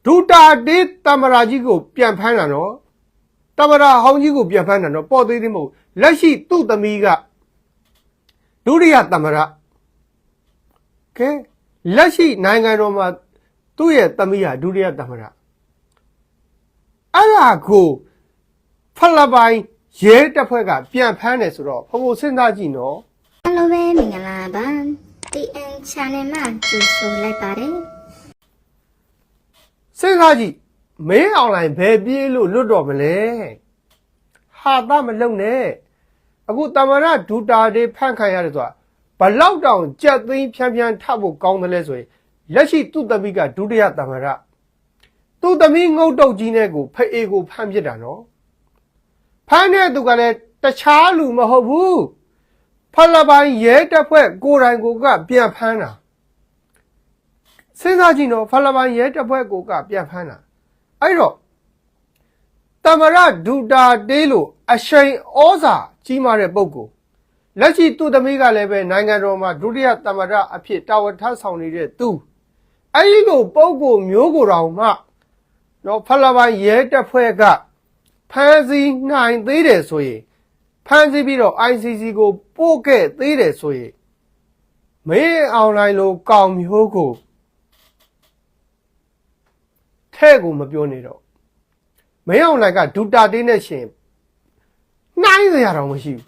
ဒူတာတေးတမရာကြီးကိုပြန်ဖမ်းတာနော်တမရာဟောင်းကြီးကိုပြန်ဖမ်းတာနော်ပေါ်သေးသေးမဟုတ်လက်ရှိသူ့သမီးကဒုတိယတမရကဲလက်ရှိနိုင်ငံတော်မှာသူ့ရဲ့သမီးဟာဒုတိယတမရအဲ့ဒါကိုဖလပိုင်းရဲတပ်ဖွဲ့ကပြန်ဖမ်းတယ်ဆိုတော့ဘုံစဉ်းစားကြည့်နော်အားလုံးပဲမင်္ဂလာပါ TN Channel မှာကြိုဆိုလိုက်ပါတယ်စဉ်းစားကြည့်မင်းအွန်လိုင်းဘယ်ပြေးလို့လွတ်တော့မလဲဟာသမလုံနဲ့အခုတမရဒူတာတွေဖန့်ခံရတယ်ဆိုတာဘလောက်တောင်ကြက်သိန်းဖြန်းဖြန်းထဖို့ကောင်းတယ်လဲဆိုရင်လက်ရှိသူ့သမီးကဒုတိယတမရသူ့သမီးငုတ်တုတ်ကြီးနဲ့ကိုဖအေကိုဖမ်းပြစ်တာနော်ဖမ်းတဲ့သူကလည်းတခြားလူမဟုတ်ဘူးဖလပိုင်းရဲတပ်ဖွဲ့ကိုယ်တိုင်ကိုကပြန်ဖမ်းတာစဉ်းစားကြည့်နော်ဖလပိုင်းရဲတပ်ဖွဲ့ကိုကပြန်ဖမ်းတာအဲ့တော့တမရဒူတာတေးလို့အရှိန်ဩဇာကြီးမားတဲ့ပုဂ္ဂိုလ်လက်ရှိသူ့သမီးကလည်းပဲနိုင်ငံတော်မှာဒုတိယတမရအဖြစ်တာဝန်ထမ်းဆောင်နေတဲ့သူအဲ့ဒီလိုပုဂ္ဂိုလ်မျိုးကိုတောင်မှနော်ဖလပိုင်းရဲတပ်ဖွဲ့ကဖမ်းဆီးနိုင်သေးတယ်ဆိုရင်ဖမ်းဆီးပြီးတော့ ICC ကိုပို့ခဲ့သေးတယ်ဆိုရင်မင်းအွန်လိုင်းလိုကောင်မျိုးကိုထဲ့ကိုမပြောနေတော့မင်းအွန်လိုင်းကဒူတာတေးနဲ့ရှင်နှိုင်းစရာတော့မရှိဘူး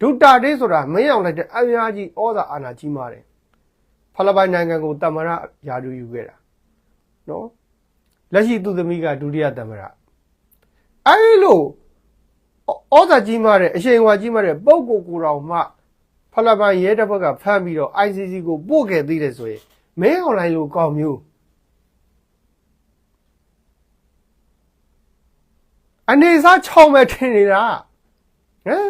ဒူတာတေးဆိုတာမင်းအွန်လိုင်းတဲ့အများကြီးဩဇာအာဏာကြီးမားတယ်ဖလပိုင်းနိုင်ငံကိုတမရယာတူယူခဲ့တာနော်လက်ရှိသူ့သမီးကဒုတိယတမရအဲ့လိုဩဇာကြီးမားတဲ့အရှိန်အဝါကြီးမားတဲ့ပုဂ္ဂိုလ်ကိုယ်တော်မှဖလပိုင်းရဲတပ်ဖွဲ့ကဖမ်းပြီးတော့ ICC ကိုပို့ခဲ့သေးတယ်ဆိုရင်မင်းအွန်လိုင်းလိုကောင်မျိုးအနေစားချောင်းမဲ့ထင်နေတာဟမ်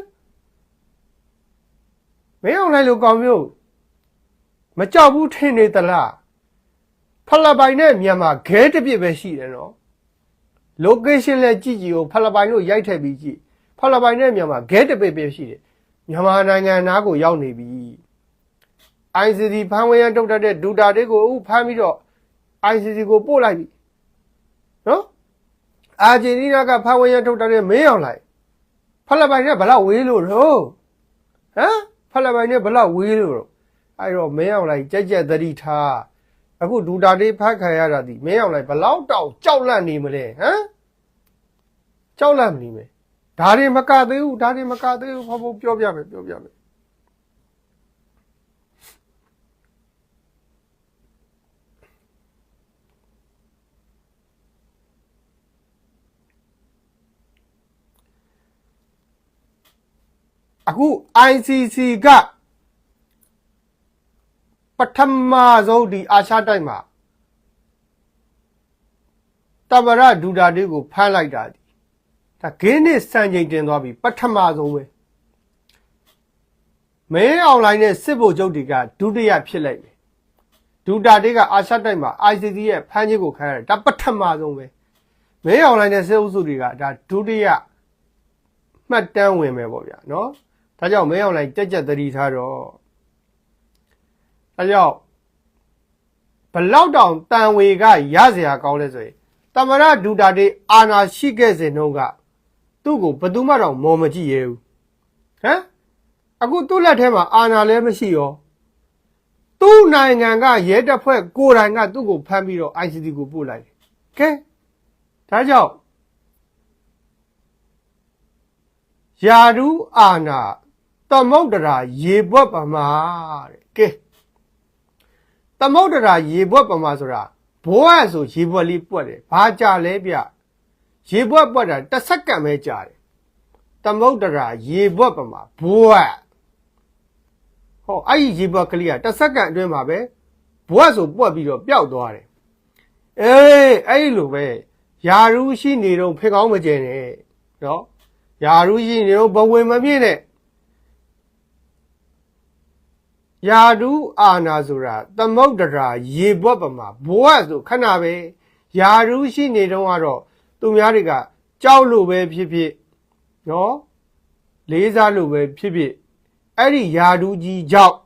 မင်းအွန်လိုင်းလိုကောင်မျိုးမကြောက်ဘူးထင်နေသလားဖလပိုင်းနဲ့မြန်မာခဲတစ်ပြစ်ပဲရှိတယ်နော် location လဲကြည့်ကြည့်ကိုဖလပိုင်းတို့ရိုက်ထည့်ပြီးကြည့်ဖလပိုင်းနဲ့မြန်မာခဲတစ်ပြစ်ပဲရှိတယ်မြန်မာနိုင်ငံသားကိုရောက်နေပြီ ICC ဖမ်းဝရမ်းထုတ်တဲ့ဒူတာတွေကိုဖမ်းပြီးတော့ ICC ကိုပို့လိုက်ပြီနော်အာဂျင်တီးနားကဖမ်းဝရမ်းထုတ်တဲ့မင်းအောင်လိုက်ဖလပိုင်းနဲ့ဘလောက်ဝေးလို့တော့ဟမ်ဖလပိုင်းနဲ့ဘလောက်ဝေးလို့တော့အဲ့တော့မင်းအောင်လိုက်ကြက်ကြက်သတိထားအခုဒူတာတွေဖတ်ခံရတာဒီမင်းအောင်လိုက်ဘလောက်တောင်ကြောက်လန့်နေမလဲဟမ်ကြောက်လန့်မနေမယ်ဒါတွေမကသေးဘူးဒါတွေမကသေးဘူးဘုံပြောပြမယ်အခု ICC ကပထမဆုံးဒီအာရှတိုက်မှာတမရဒူတာတေးကိုဖမ်းလိုက်တာဒီဒါဂင်းနဲ့စံချိန်တင်သွားပြီပထမဆုံးပဲမင်းအွန်လိုင်းနဲ့စစ်ဗိုလ်ချုပ်တွေကဒုတိယဖြစ်လိုက်တယ်ဒူတာတေးကအာရှတိုက်မှာ ICC ရဲ့ဖမ်းခြင်းကိုခံရတယ်ဒါပထမဆုံးပဲမင်းအွန်လိုင်းနဲ့စစ်အုပ်စုတွေကဒါဒုတိယမှတ်တမ်းဝင်မယ်ပေါ့ဗျာနော်ဒါကြောင့်မင်းအွန်လိုင်းကြက်ကြက်သတိထားတော့အဲကြောင့်ဘလောက်တောင်တန်ဝေကရเสียကောင်းလဲဆိုရင်တမရဒူတာတေးအာနာရှိခဲ့စဉ်တုန်းကသူ့ကိုဘယ်သူမှတော့မော်မကြည့်ရဘူးဟမ်အခုသူ့လက်ထဲမှာအာနာလည်းမရှိရောသူ့နိုင်ငံကရဲတပ်ဖွဲ့ကိုယ်တိုင်ကသူ့ကိုဖမ်းပြီးတော့ ICC ကိုပို့လိုက်တယ်ကဲဒါကြောင့်ယာဒူးအာနာသမုဒ္ဒရာရေဘွက်ပမာတဲ့ကဲသမုဒ္ဒရာရေဘွက်ပမာဆိုတာဘွက်ဆိုရေဘွက်လေးပွက်တယ်ဘာကြလဲဗျရေဘွက်ပွက်တာတစ်စက္ကန့်ပဲကြာတယ်သမုဒ္ဒရာရေဘွက်ပမာဘွက်ဟောအဲ့ဒီရေဘွက်ကလေးကတစ်စက္ကန့်အတွင်းမှာပဲဘွက်ဆိုပွက်ပြီးတော့ပျောက်သွားတယ်အဲ့ဒီလိုပဲယာရူးရှိနေတော့ဖိကောင်းမကျင်နဲ့နော်ယာရူးရှိနေတော့ဘဝင်မပြည့်နဲ့ယာဒူးအာနာဆိုတာသမုဒ္ဒရာရေဘွက်ပမာဘွက်ဆိုခဏပဲယာဒူးရှိနေတော့ကတော့သူများတွေကကြောက်လို့ပဲဖြစ်ဖြစ်နော်လေးစားလို့ပဲဖြစ်ဖြစ်အဲ့ဒီယာဒူးကြီးကြောက်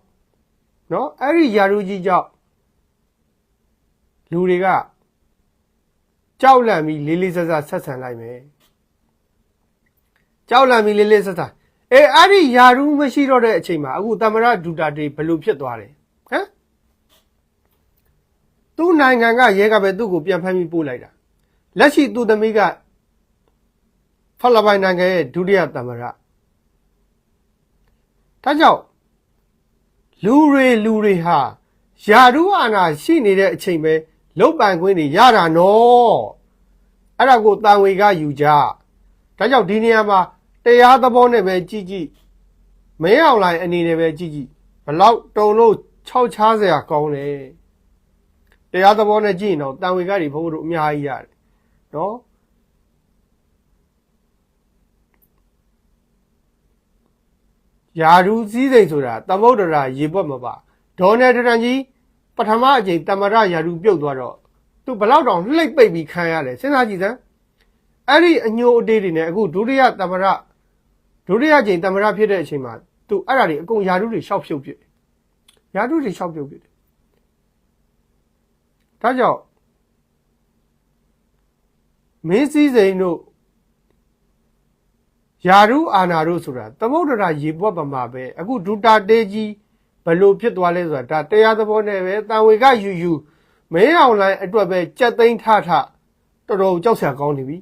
နော်အဲ့ဒီယာဒူးကြီးကြောက်လူတွေက ကြောက်လန့်ပြီးလေးလေးစားစားဆက်ဆံလိုက်မယ်ကြောက်လန့်ပြီးလေးလေးစားစားအဲ့ဒီယာရူးမရှိတော့တဲ့အချိန်မှာအခုသမ္မတဒူတာတေဘယ်လိုဖြစ်သွားတယ်ဟမ်သူ့နိုင်ငံကရဲကပဲသူ့ကိုပြန်ဖမ်းပြီးပို့လိုက်တာလက်ရှိသူ့သမီးကဖိလစ်ပိုင်နိုင်ငံရဲ့ဒုတိယသမ္မတဒါကြောင့်လူတွေဟာယာရူးအာဏာရှိနေတဲ့အချိန်ပဲလုတ်ပိုင်ခွင့်တွေရတာနော်အဲ့ဒါကိုတန်ဝေကယူကြဒါကြောင့်ဒီနေရာမှာတရားသဘောနဲ့ပဲကြည့်မင်းအောင်လိုင်းအနေနဲ့ပဲကြည့်ဘလောက်တုံလို့ခြောက်ချားစရာကောင်းတယ်တရားသဘောနဲ့ကြည့်ရင်တော့တန်ဝေကတွေဘုန်းဘုတို့အများကြီးရတယ်နော်ယာရူးစည်းစိမ်ဆိုတာသမုဒ္ဒရာရေပွက်မပါဒေါ်နယ်ထရန်ကြီးပထမအကြိမ်သမ္မတယာရူးပြုတ်သွားတော့သူဘလောက်တောင်လှိမ့်ပိတ်ပြီးခံရတယ်စဉ်းစားကြည့်စမ်းအဲ့ဒီအညိုအတေးတွေနဲ့အခုဒုတိယကြိမ်သမ္မတဖြစ်တဲ့အချိန်မှာသူအဲ့ဒါတွေအကုန်ယာရူးတွေရှောက်ဖြုတ်ပြစ်ယာရူးတွေရှောက်ဖြုတ်ပြစ်ဒါကြောင့်မင်းစည်းစိမ်တို့ယာရူးအာနာတို့ဆိုတာသမုဒ္ဒရာရေပွက်ပမာပဲအခုဒူတာတေးကြီးဘလို့ဖြစ်သွားလဲဆိုတာဒါတရားသဘောနဲ့ပဲတန်ဝေကယူမင်းအောင်လိုင်းအတွက်ပဲကြက်သိန်းထတော်တော်ကြောက်စရာကောင်းနေပြီ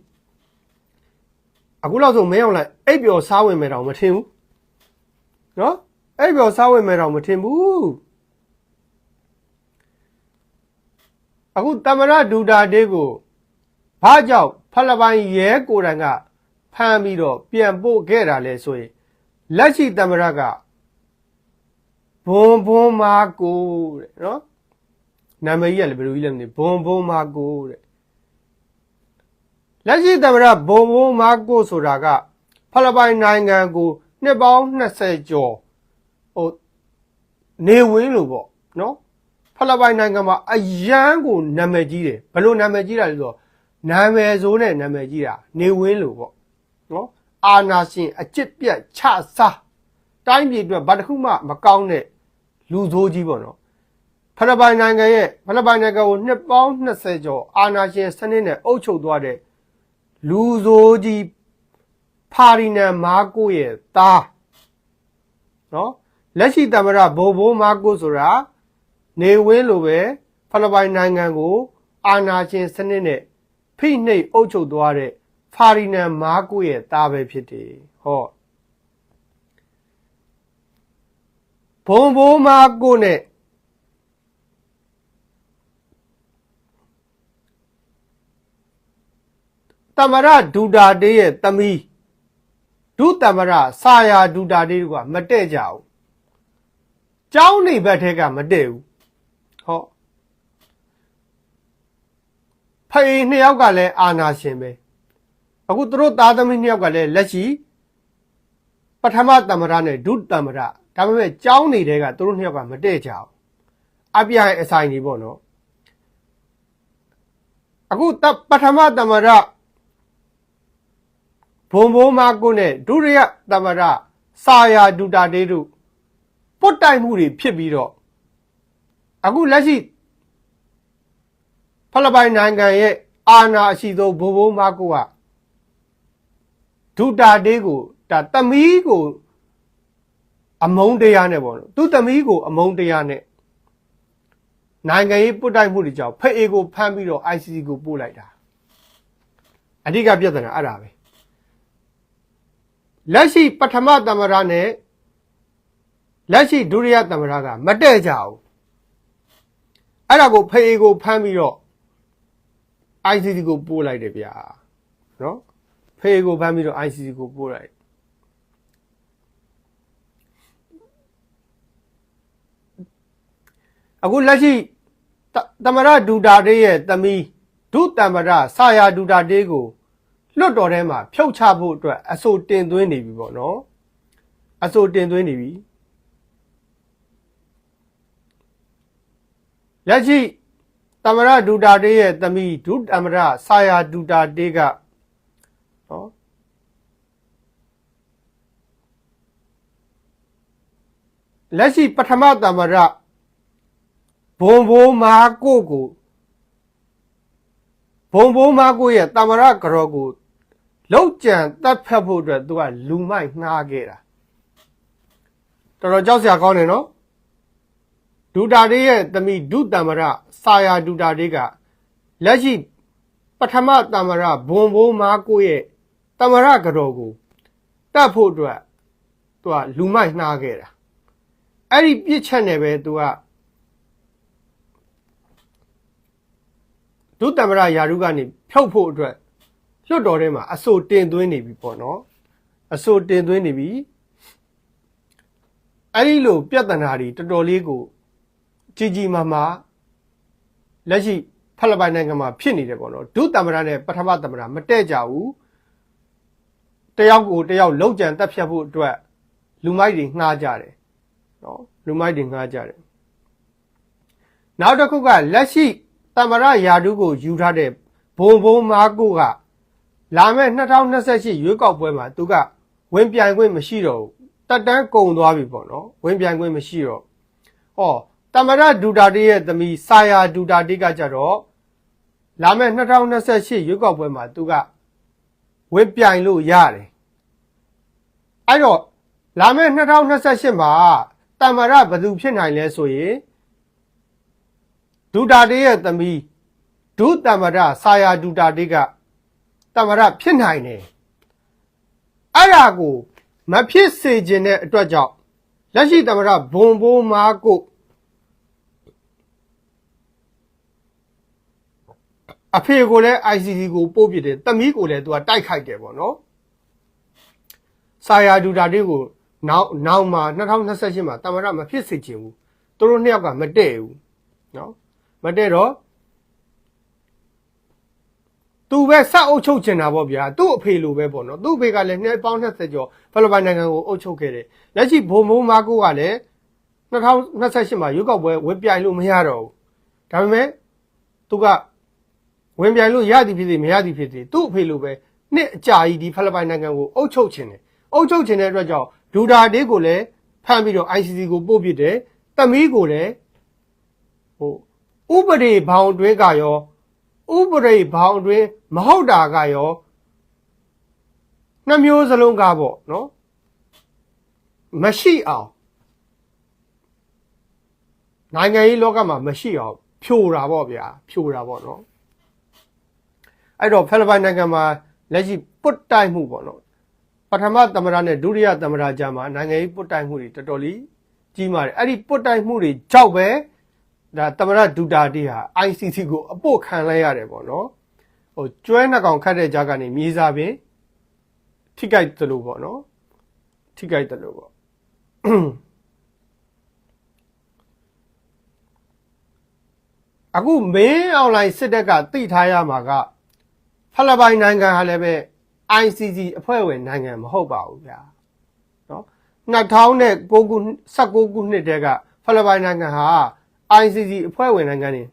အခုလောက်ဆိုမင်းအောင်လိုင်းအိပ်ပျော်စားဝင်မယ်တော့မထင်ဘူးနော်အိပ်ပျော်စားဝင်မယ်တော့မထင်ဘူးအခုသမ္မတဒူတာတေးကိုဘာကြောင့်ဖိလစ်ပိုင်ရဲကိုယ်တိုင်ကဖမ်းပြီးတော့ပြန်ပို့ခဲ့တာလဲဆိုရင်လက်ရှိသမ္မတကဘွန်မာကိုတဲ့နော်နာမည်ကြီးကလည်းဘယ်လိုကြီးလဲမသိဘွန်မာကိုတဲ့လက်ရှိသမ္မတဘွန်မာကိုဆိုတာကဖိလစ်ပိုင်နိုင်ငံကိုနှစ်ပေါင်း20ကျော်နေဝင်လို့ပေါ့နော်ဖိလစ်ပိုင်နိုင်ငံမှာအရန်ကိုနာမည်ကြီးတယ်ဘယ်လိုနာမည်ကြီးတာလဲဆိုတော့နာမည်ဆိုးနဲ့နာမည်ကြီးတာနေဝင်လို့ပေါ့နော်အာနာရှင်အကျစ်ပြတ်ချစားတိုင်းပြည်အတွက်ဘာတစ်ခုမှမကောင်းတဲ့လူဆိုးကြီးပေါ့နော်ဖိလစ်ပိုင်နိုင်ငံကိုနှစ်ပေါင်း20ကျော်အာနာရှင်စနစ်နဲ့အုပ်ချုပ်သွားတဲ့လူဆိုးကြီးဖာရီနန်မာကိုရဲ့သားနော်လက်ရှိသမ္မတဘိုမာကိုဆိုတာနေဝင်းလိုပဲဖိလစ်ပိုင်နိုင်ငံကိုအာနာရှင်စနစ်နဲ့ဖိနှိပ်အုပ်ချုပ်သွားတဲ့ဖာရီနန်မာကိုရဲ့သားပဲဖြစ်တယ်ဟောဘိုမာကိုနဲ့သမ္မတဒူတာတေးရဲ့သမီးဒုသမ္မတဆာယာဒူတာတေးကမတည့်ကြဘူးကျောင်းနေဘက်ထဲကမတည့်ဘူးဟောဖေးနှစ်ယောက်ကလည်းအာနာရှင်ပဲအခုသူတို့သားသမီးနှစ်ယောက်ကလည်းလက်ရှိပထမသမ္မတနဲ့ဒုသမ္မတဒါပေမဲ့ကျောင်းနေတဲ့ကသူတို့နှစ်ယောက်ကမတည့်ကြဘူးအပြိုင်အဆိုင်ကြီးပေါ့နော်အခုပထမသမ္မတဘွန်မာကိုနဲ့ဒုတိယသမ္မတဆာယာဒူတာတေးတို့ပုတ်တိုင်မှုတွေဖြစ်ပြီးတော့အခုလက်ရှိဖိလစ်ပိုင်နိုင်ငံရဲ့အာဏာအရှိဆုံးဘိုမာကိုကဒူတာတေးကိုဒါသမီးကိုအမုန်းတရားနဲ့ပေါ့နော်သူသမီးကိုအမုန်းတရားနဲ့နိုင်ငံရေးပုတ်တိုင်မှုတွေကြောင့်ဖအေကိုဖမ်းပြီးတော့ ICC ကိုပို့လိုက်တာအဓိကပြဿနာအဲ့ဒါပဲလက်ရှိပထမသမ္မတနဲ့လက်ရှိဒုတိယသမ္မတကမတည့်ကြဘူးအဲ့ဒါကိုဖအေကိုဖမ်းပြီးတော့ ICC ကိုပို့လိုက်တယ်ဗျာနော်ဖအေကိုဖမ်းပြီးတော့ ICC ကိုပို့လိုက်အခုလက်ရှိသမ္မတဒူတာတေးရဲ့သမီးဒုသမ္မတဆာယာဒူတာတေးကိုလွတ်တော်ထဲမှာဖြုတ်ချဖို့အတွက်အဆိုတင်သွင်းနေပြီပေါ့နော်အဆိုတင်သွင်းနေပြီလက်ရှိသမ္မတဒူတာတေးရဲ့သမီးဒုသမ္မတဆာယာဒူတာတေးကနော်လက်ရှိပထမသမ္မတဘွန်မာကို ဘုံဘုံမကိုရဲ့တမရကရောကိုလောက်ကြံတက်ဖက်ဖို့အတွက်သူကလူမိုက်နှားခဲ့တာတော်တော်ကြောက်စရာကောင်းတယ်နော်ဒူတာတေးရဲ့သမီးဒုတမရစာယာဒူတာတေးကလက်ရှိပထမတမရဘုံဘုံမကိုရဲ့တမရကရောကိုတက်ဖို့အတွက်သူကလူမိုက်နှားခဲ့တာအဲ့ဒီပြစ်ချက်နဲ့ပဲသူကဒုတမရယာရုကနေဖြုတ်ဖို့အတွက်လွတ်တော်ထဲမှာအဆိုတင်သွင်းနေပြီပေါ့နော်အဆိုတင်သွင်းနေပြီအဲ့ဒီလိုပြဿနာတွေတော်တော်လေးကိုကြီးကြီးမားမားလက်ရှိဖိလစ်ပိုင်နိုင်ငံမှာဖြစ်နေတယ်ပေါ့နော်ဒုတမရနဲ့ပထမတမရမတည့်ကြဘူးတယောက်ကိုတယောက်လောက်ကြံတက်ဖြတ်ဖို့အတွက်လူမိုက်တွေငှားကြတယ်နော်လူမိုက်တွေငှားကြတယ်နောက်တစ်ခုကလက်ရှိတမရယာဒုကိုယူထားတဲ့ဘုံဘုံမာကိုကလာမယ့်2028ရွေးကောက်ပွဲမှာသူကဝင်ပြိုင်ခွင့်မရှိတော့ဘူးတက်တန်းကုန်သွားပြီပေါ့နော်ဝင်ပြိုင်ခွင့်မရှိတော့ဟောတမရဒူတာတေးရဲ့သမီးစာယာဒူတာတေးကကြတော့လာမယ့်2028ရွေးကောက်ပွဲမှာသူကဝင်ပြိုင်လို့ရတယ်အဲ့တော့လာမယ့်2028မှာတမရဘယ်သူဖြစ်နိုင်လဲဆိုရင်ဒူတာတေးရဲ့သမီးဒုတမရစာယာဒူတာတေးကတမရဖြစ်နိုင်တယ်အဲ့ဒါကိုမဖြစ်စေခြင်းတဲ့အတွက်ကြောင့်လက်ရှိတမရဘုံဘိုးမာကိုအဖေကိုလည်း ICC ကိုပို့ပြတယ်တမီးကိုလည်းသူကတိုက်ခိုက်တယ်ပေါ့နော်စာယာဒူတာတေးကိုနောက်မှာ2028မှာတမရမဖြစ်စေခြင်းဘူးသူတို့နှစ်ယောက်ကမတည့်ဘူးနော်မတည့်တော့သူပဲစအုပ်ချုပ်ချင်တာပေါ့ဗျာသူ့အဖေလိုပဲပေါ့နော်သူ့အဖေကလည်းနှစ်ပေါင်း20ကျော်ဖိလစ်ပိုင်နိုင်ငံကိုအုပ်ချုပ်ခဲ့တယ်လက်ရှိဘုံဘုံမာကိုကလည်း2028မှာရွေးကောက်ပွဲဝင်ပြိုင်လို့မရတော့ဘူးဒါပေမဲ့သူကဝင်ပြိုင်လို့ရသည်ဖြစ်စေမရသည်ဖြစ်စေသူ့အဖေလိုပဲနှစ်အကြာကြီးဒီဖိလစ်ပိုင်နိုင်ငံကိုအုပ်ချုပ်ချင်တယ်အုပ်ချုပ်ချင်တဲ့အတွက်ကြောင့်ဒူတာတေးကိုလည်းဖမ်းပြီးတော့ ICC ကိုပို့ပြတယ်တမီးကိုလည်းဥပဒေဘောင်တွင်းကရောဥပဒေဘောင်တွင်မဟုတ်တာကရောနှမျိုးစလုံးကပေါ့နော်မရှိအောင်နိုင်ငံရေးလောကမှာမရှိအောင်ဖြိုတာပေါ့ဗျာဖြိုတာပေါ့နော်အဲ့တော့ဖိလစ်ပိုင်နိုင်ငံမှာလက်ရှိပုတ်တိုက်မှုပေါ့နော်ပထမသမရနဲ့ဒုတိယသမရကြားမှာနိုင်ငံရေးပုတ်တိုက်မှုတွေတော်တော်လေးကြီးမားတယ်အဲ့ဒီပုတ်တိုက်မှုတွေကြောက်ပဲဒါတမရဒူတာတေးဟာ ICC ကိုအပို့ခံလိုက်ရတယ်ပေါ့နော်ဟိုကျွဲနှစ်ကောင်ခတ်တဲ့ကြားကနေမြေစာပင်ထိကြိုက်တယ်လို့ပေါ့နော်ထိကြိုက်တယ်လို့ပေါ့အခုမင်းအွန်လိုင်းစစ်တပ်ကသိထားရမှာကဖိလစ်ပိုင်နိုင်ငံဟာလည်းပဲ ICC အဖွဲ့ဝင်နိုင်ငံမဟုတ်ပါဘူးဗျာနော်2019ခုနှစ်တည်းကဖိလစ်ပိုင်နိုင်ငံဟာICC အဖွဲ့ဝင်နိုင်ငံတွေ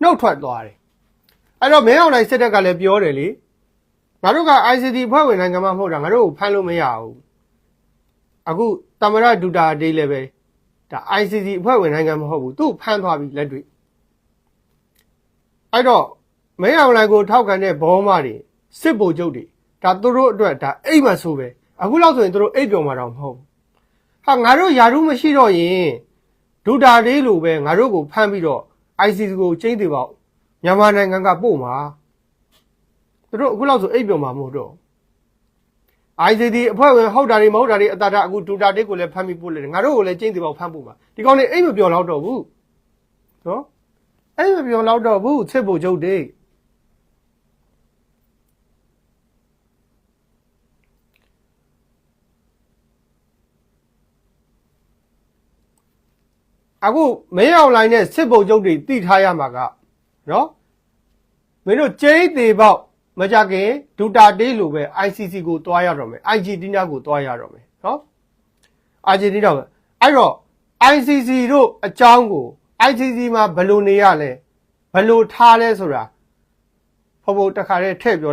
နှုတ်ထွက်သွားတယ်အဲ့တော့မင်းအောင်နိုင်စစ်တပ်ကလည်းပြောတယ်လေငါတို့က ICC အဖွဲ့ဝင်နိုင်ငံမှမဟုတ်တာငါတို့ကိုဖမ်းလို့မရဘူးအခုတမရဒူတာတေးလည်းပဲဒါ ICC အဖွဲ့ဝင်နိုင်ငံမဟုတ်ဘူးသူ့ဖမ်းသွားပြီလက်တွေ့အဲ့တော့မင်းအောင်နိုင်ကိုထောက်ခံတဲ့ဘောမတွေစစ်ဗိုလ်ချုပ်တွေဒါသူတို့အတွက်ဒါအိမ်မဆိုးပဲအခုလောက်ဆိုရင်သူတို့အိပ်ပျော်မှာတော့မဟုတ်ဘူးဟာငါတို့ယာရုမရှိတော့ရင်ဒူတာတေးလိုပဲငါတို့ကိုဖမ်းပြီးတော့ ICC ကိုကျင်းသေးပေါ့မြန်မာနိုင်ငံကပို့မှာသူတို့အခုလောက်ဆိုအိပ်ပျော်မှာမဟုတ်တော့ ICC အဖွဲ့ဝင်ဟုတ်တာတွေမဟုတ်တာတွေအတားတာအခုဒူတာတေးကိုလည်းဖမ်းပြီးပို့လိုက်တယ်ငါတို့ကိုလည်းကျင်းသေးပေါ့ဖမ်းပို့မှာဒီကောင်တွေအိပ်မပျော်တော့တော့ဘူးနော်အိပ်မပျော်တော့တော့ဘူးစစ်ဖို့ချုပ်တေးအခုမင်းအောင်လိုင်းနဲ့စစ်ဗိုလ်ချုပ်တွေတိထားရမှာကနော်မင်းတို့ကျိန်းသေးပေါ့မကြခင်ဒူတာတေးလိုပဲ ICC ကိုတွားရတော့မယ် Argentina ကိုတွားရတော့မယ်နော် Argentina ပဲအဲ့တော့ ICC တို့အကြောင်းကို ICC မှာဘယ်လိုနေရလဲဘယ်လိုထားလဲဆိုတာဖို့တခါတည်းထည့်ပြော